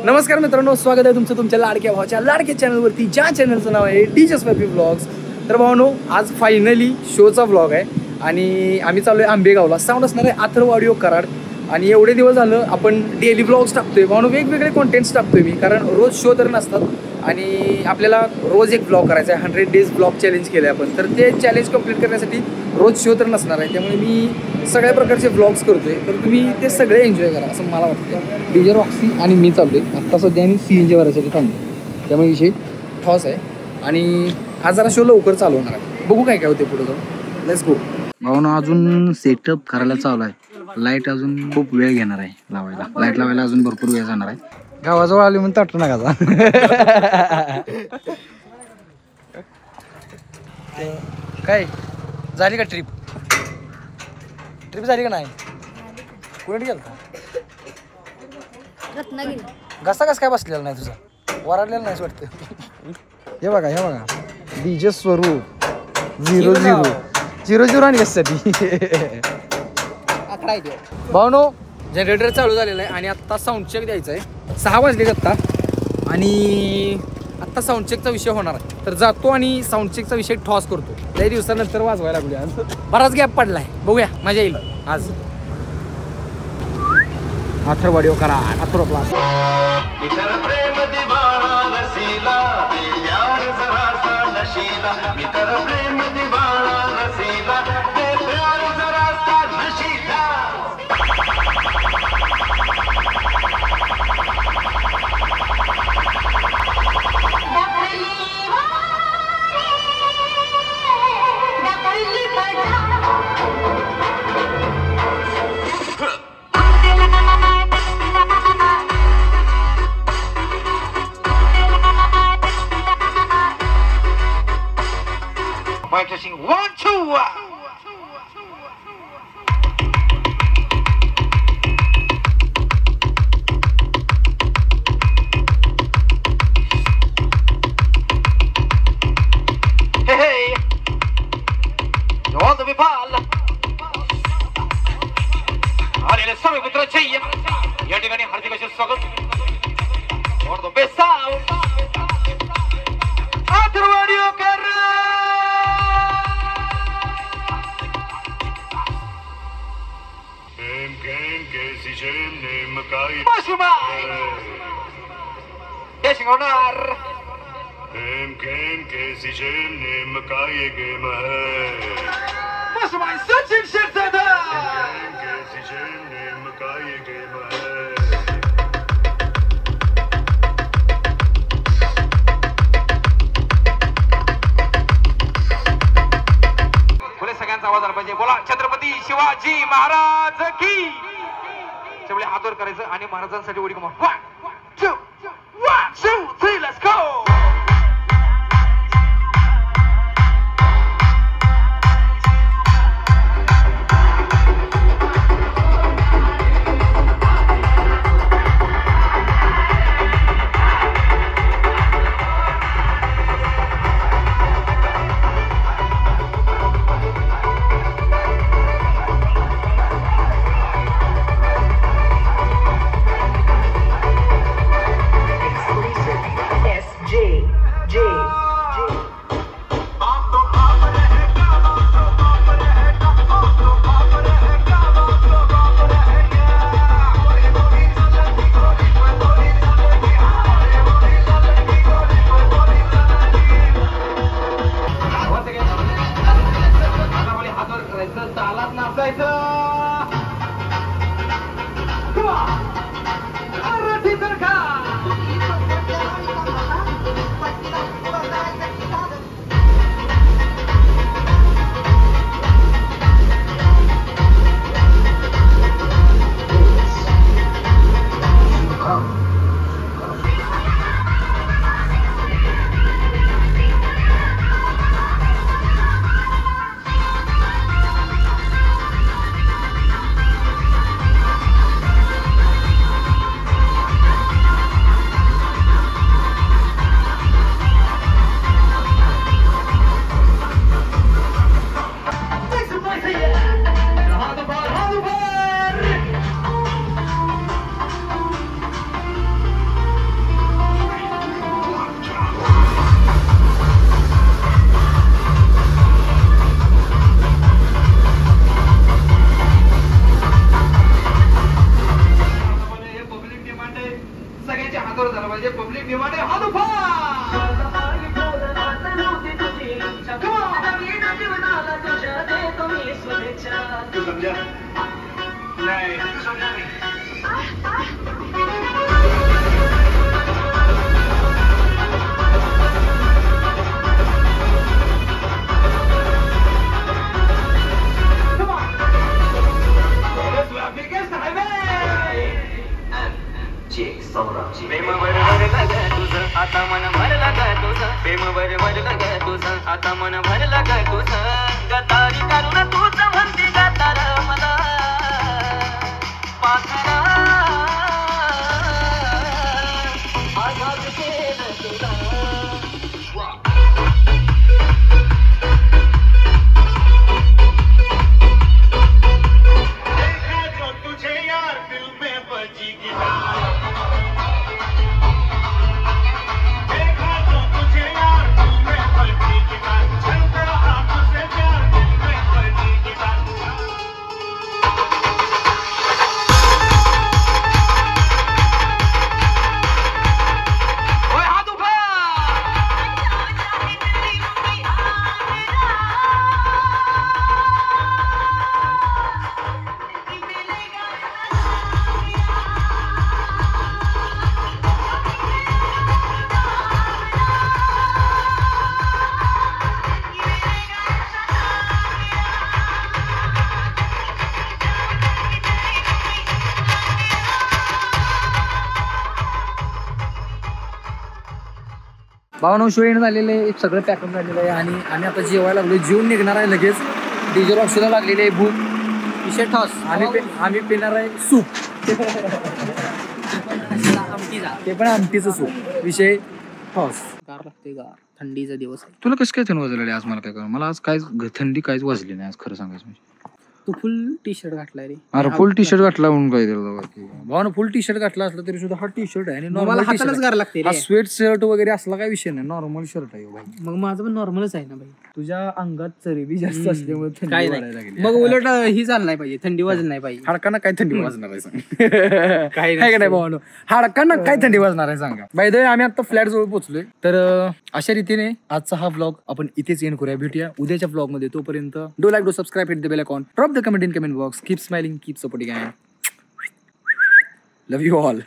नमस्कार मित्रांनो, स्वागत आहे तुमचं तुमच्या लाडक्या भावाच्या लाडक्या चॅनलवरती, ज्या चॅनलचं नाव आहे डीजे स्पॅपी व्लॉग्स. तर भावानो, आज फायनली शोचा व्लॉग आहे आणि आम्ही चाललो आहे आंबेगावला. साऊंड असणार आहे अथर्व ऑडिओ कराड. आणि एवढे दिवस झालं आपण डेली व्लॉग्स टाकतोय भावानो, वेगवेगळे कॉन्टेंट्स टाकतोय मी, कारण रोज शो तर नसतात आणि आपल्याला रोज एक व्लॉग करायचा आहे. 100 डेज व्लॉग चॅलेंज केलं आहे आपण, तर ते चॅलेंज कंप्लीट करण्यासाठी रोज शो तर नसणार आहे, त्यामुळे मी सगळ्या प्रकारचे व्लॉग्स करतोय. तर तुम्ही ते सगळे एन्जॉय करा असं मला वाटतं. डीजे रॉक्सी आणि मी चाललोय आत्ता सध्या आम्ही CNG भरायसाठी थांबलो, त्यामुळे विषय ठॉस आहे. आणि आज जरा शो लवकर चालू होणार आहे, बघू काय काय होते पुढे जाऊन. Let's go. भावना अजून सेटअप करायला चालू आहे. लाईट अजून खूप वेळ घेणार आहे लावायला, लाईट लावायला अजून भरपूर वेळ जाणार आहे. गावाजवळ आली म्हणून ताटू नका जा. काय झाली का ट्रिप झाली का नाही? कुठे गेलता? घसा कस काय बसलेला नाही तुझा? वराडलेला नाहीच वाटतं. हे बघा डीजे स्वरूप 0-0 आणि कशासाठी भावनो. जनरेटर चालू झालेला आहे आणि आत्ता साऊंड चेक द्यायचा आहे. 6 वाजले आत्ता आणि आत्ता साऊंड चेकचा विषय होणार आहे. तर जातो आणि साऊंड चेकचा विषय ठॉस करतो. काही दिवसानंतर वाजवायला लागलो. आज बराच गॅप पडलाय, बघूया मजा येईल आज. अथर्व ऑडिओ करा, अथर्व प्लास. Practicing 1, 2. Hey, hey. All the people. आलेले सर्व मित्रांचे या ठिकाणी हार्दिक असे स्वागत. और the best sound. Atharva audio Karad. Sachin Sherdada. बोले सगळ्यांचा आवाज आला पाहिजे. बोला छत्रपती शिवाजी महाराज की. सगळे हातवर करायचं आणि महाराजांसाठी उडी कमा. 1, 2, 3, let's go. सगळ्यांचे हातवर झालं पाहिजे. पब्लिक डिमांड आहे हात उफा. तू समजा नाही तू समजा नाही. प्रेम भरलं ग तुझं आता मन भरलं ग तुझं. प्रेम भरलं ग तुझं आता मन भरलं ग तुझं. गतारी करून तूच म्हणती गतार मला पाखरा आघात केलं तुला. तुझे यार दिल में बजी गिटार. देखा तो तुझे यार दिल में बजी गिटार. चलते रहा तुझसे प्यार दिल में बजी गिटार. होय हात उफा. भावनो शो एंड झालेले आहे, सगळं पॅकअप झालेलं आहे आणि आम्ही आता जेवायला लागलो. जेवून निघणार आहे लगेच. डीजल ऑक्सिजन लागलेली आहे भूक. विषय ठॉस. आम्ही पिणार आहे सूप. ते पण आमटीचं सूप. विषय ठॉस. गार लागते गार. थंडीचा दिवस आहे. तुला कसं काय थंड वाजलेलं आज? मला काय कळलं. मला आज काय थंडी काहीच वाजली नाही आज, खरं सांगायचं म्हणजे. तू फुल टी शर्ट घातलाय रे. अरे फुल टी शर्ट घातला म्हणून काय दिलं भावना फुल टी शर्ट घातला असला तरी सुद्धा हा टी शर्ट आहे आणि मला नॉर्मल हातालाच गार लागते रे. स्वेट शर्ट वगैरे असला काय विषय नाही. नॉर्मल शर्ट आहे हो भाई. मग माझं पण नॉर्मलच आहे ना भाई. तुझ्या अंगात चरबी जास्त असल्यामुळे थंडी काय वाढायला नाही. लागली. मग उलट ही झालं नाही पाहिजे, थंडी वाजली नाही पाहिजे. हाडकांना काय थंडी वाजणार आहे सांग. काही काय का नाही भावानो. हाडकांना काय थंडी वाजणार आहे सांगा. बाय द वे आम्ही आता फ्लॅट जवळ पोहोचलोय. तर अशा रीतीने आजचा हा व्लॉग आपण इथेच एंड करूया. भेटूया उद्याच्या व्लॉग मध्ये. तोपर्यंत do like, do subscribe, hit the bell icon, drop the comment in comment box. Keep smiling, keep supporting. Love you all.